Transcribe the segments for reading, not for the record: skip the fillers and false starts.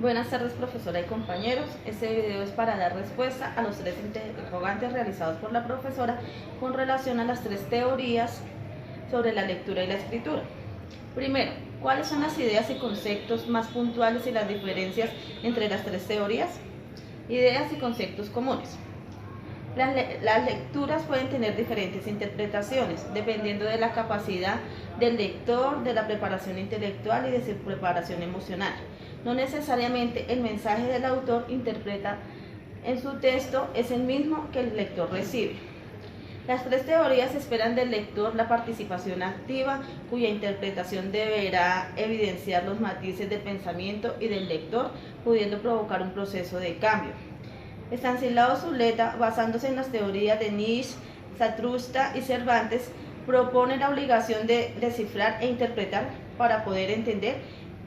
Buenas tardes, profesora y compañeros. Este video es para dar respuesta a los tres interrogantes realizados por la profesora con relación a las tres teorías sobre la lectura y la escritura. Primero, ¿cuáles son las ideas y conceptos más puntuales y las diferencias entre las tres teorías? Ideas y conceptos comunes. Las lecturas pueden tener diferentes interpretaciones, dependiendo de la capacidad del lector, de la preparación intelectual y de su preparación emocional. No necesariamente el mensaje del autor interpreta en su texto es el mismo que el lector recibe. Las tres teorías esperan del lector la participación activa, cuya interpretación deberá evidenciar los matices del pensamiento y del lector, pudiendo provocar un proceso de cambio. Estanislao Zuleta, basándose en las teorías de Nietzsche, Zaratustra y Cervantes, propone la obligación de descifrar e interpretar para poder entender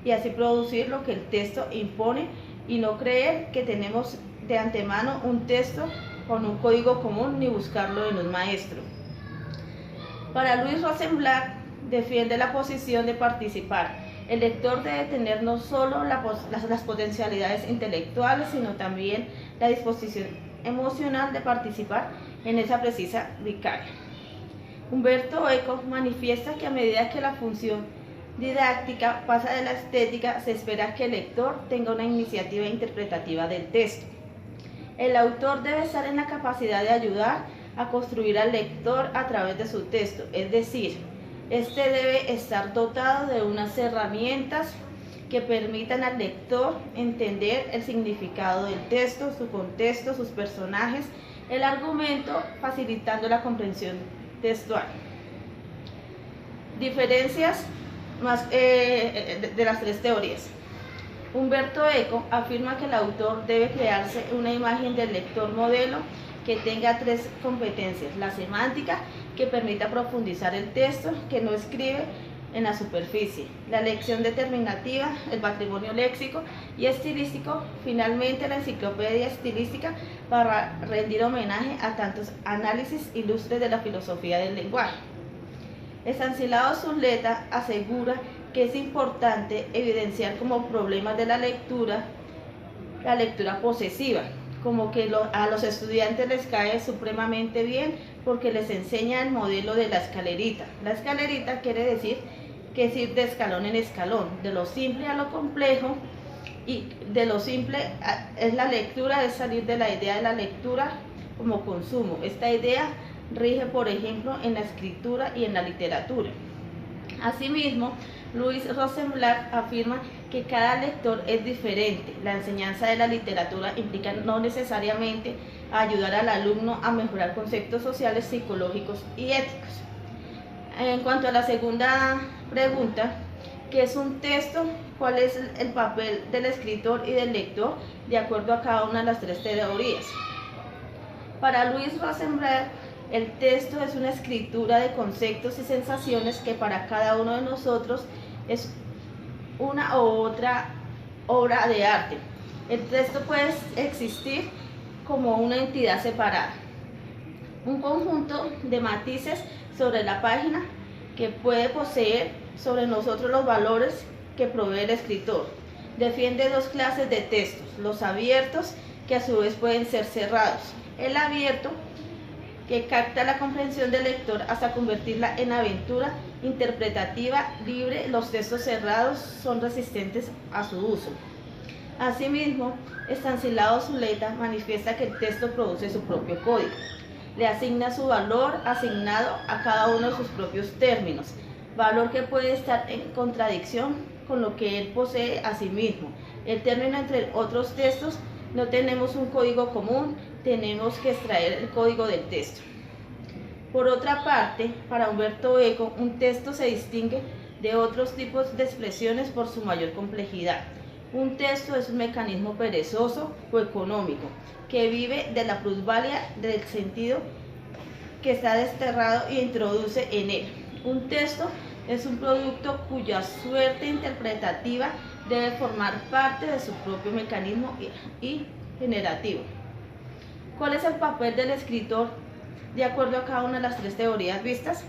y así producir lo que el texto impone y no creer que tenemos de antemano un texto con un código común ni buscarlo en un maestro. Para Louis Rosenblatt, defiende la posición de participar. El lector debe tener no solo las potencialidades intelectuales, sino también la disposición emocional de participar en esa precisa vicaria. Umberto Eco manifiesta que a medida que la función didáctica pasa de la estética, se espera que el lector tenga una iniciativa interpretativa del texto. El autor debe estar en la capacidad de ayudar a construir al lector a través de su texto, es decir, este debe estar dotado de unas herramientas que permitan al lector entender el significado del texto, su contexto, sus personajes, el argumento, facilitando la comprensión textual. Diferencias de las tres teorías. Humberto Eco afirma que el autor debe crearse una imagen del lector modelo que tenga tres competencias: la semántica, que permita profundizar el texto, que no escribe en la superficie; la elección determinativa, el patrimonio léxico y estilístico; finalmente la enciclopedia estilística, para rendir homenaje a tantos análisis ilustres de la filosofía del lenguaje. Estanislao Zuleta asegura que es importante evidenciar como problemas de la lectura posesiva, como que a los estudiantes les cae supremamente bien porque les enseña el modelo de la escalerita. La escalerita quiere decir que es ir de escalón en escalón, de lo simple a lo complejo, y de lo simple es la lectura, es salir de la idea de la lectura como consumo. Esta idea rige, por ejemplo, en la escritura y en la literatura. Asimismo, Louis Rosenblatt afirma que cada lector es diferente. La enseñanza de la literatura implica no necesariamente ayudar al alumno a mejorar conceptos sociales, psicológicos y éticos. En cuanto a la segunda pregunta, ¿qué es un texto? ¿Cuál es el papel del escritor y del lector de acuerdo a cada una de las tres teorías? Para Louis Rosenblatt, el texto es una escritura de conceptos y sensaciones que para cada uno de nosotros es una u otra obra de arte. El texto puede existir como una entidad separada, un conjunto de matices sobre la página que puede poseer sobre nosotros los valores que provee el escritor. Defiende dos clases de textos: los abiertos, que a su vez pueden ser cerrados. El abierto, que capta la comprensión del lector hasta convertirla en aventura interpretativa libre. Los textos cerrados son resistentes a su uso. Asimismo, Estanislao Zuleta manifiesta que el texto produce su propio código. Le asigna su valor asignado a cada uno de sus propios términos, valor que puede estar en contradicción con lo que él posee a sí mismo. El término entre otros textos, no tenemos un código común, tenemos que extraer el código del texto. Por otra parte, para Umberto Eco, un texto se distingue de otros tipos de expresiones por su mayor complejidad. Un texto es un mecanismo perezoso o económico que vive de la plusvalía del sentido que está desterrado y introduce en él. Un texto es un producto cuya suerte interpretativa debe formar parte de su propio mecanismo y generativo. ¿Cuál es el papel del escritor de acuerdo a cada una de las tres teorías vistas?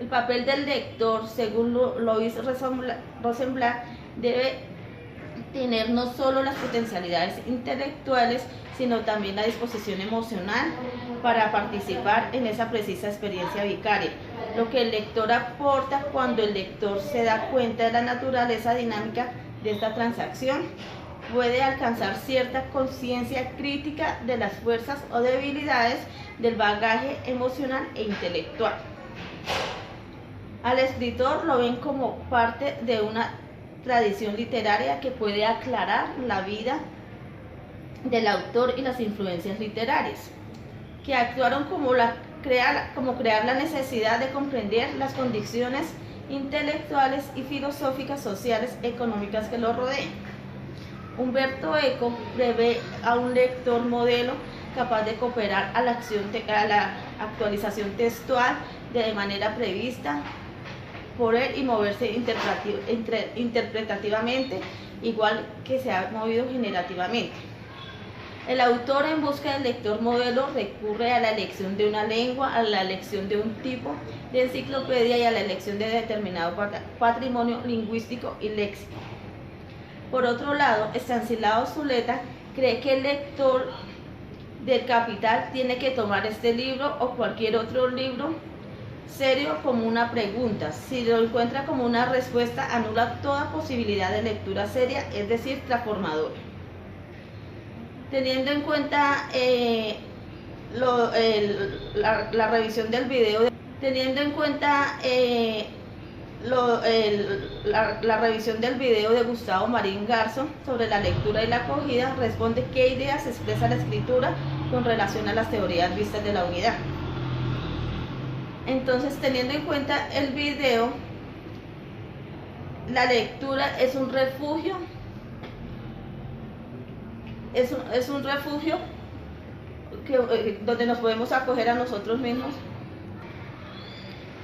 El papel del lector, según Louis Rosenblatt, debe tener no solo las potencialidades intelectuales, sino también la disposición emocional para participar en esa precisa experiencia vicaria. Lo que el lector aporta cuando el lector se da cuenta de la naturaleza dinámica de esta transacción, puede alcanzar cierta conciencia crítica de las fuerzas o debilidades del bagaje emocional e intelectual. Al escritor lo ven como parte de una tradición literaria que puede aclarar la vida del autor y las influencias literarias, que actuaron como crear la necesidad de comprender las condiciones intelectuales y filosóficas, sociales, económicas que lo rodean. Humberto Eco prevé a un lector modelo capaz de cooperar a la actualización textual de manera prevista por él y moverse interpretativamente, igual que se ha movido generativamente. El autor, en busca del lector modelo, recurre a la elección de una lengua, a la elección de un tipo de enciclopedia y a la elección de determinado patrimonio lingüístico y léxico. Por otro lado, Estanislao Zuleta cree que el lector del Capital tiene que tomar este libro o cualquier otro libro serio como una pregunta. Si lo encuentra como una respuesta, anula toda posibilidad de lectura seria, es decir, transformadora. Teniendo en cuenta la revisión del video, la revisión del video de Gustavo Marín Garzo sobre la lectura y la acogida, responde qué ideas expresa la escritura con relación a las teorías vistas de la unidad. Entonces, teniendo en cuenta el video, la lectura es un refugio, donde nos podemos acoger a nosotros mismos,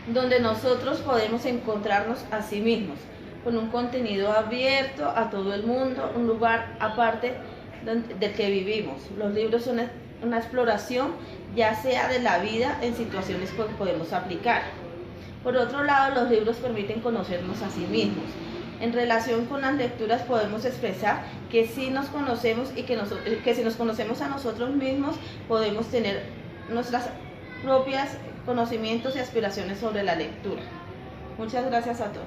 donde nosotros podemos encontrarnos a sí mismos, con un contenido abierto a todo el mundo, un lugar aparte del que vivimos. Los libros son una exploración, ya sea de la vida en situaciones que podemos aplicar. Por otro lado, los libros permiten conocernos a sí mismos. En relación con las lecturas podemos expresar que sí nos conocemos y que si nos conocemos a nosotros mismos podemos tener nuestras propias conocimientos y aspiraciones sobre la lectura. Muchas gracias a todos.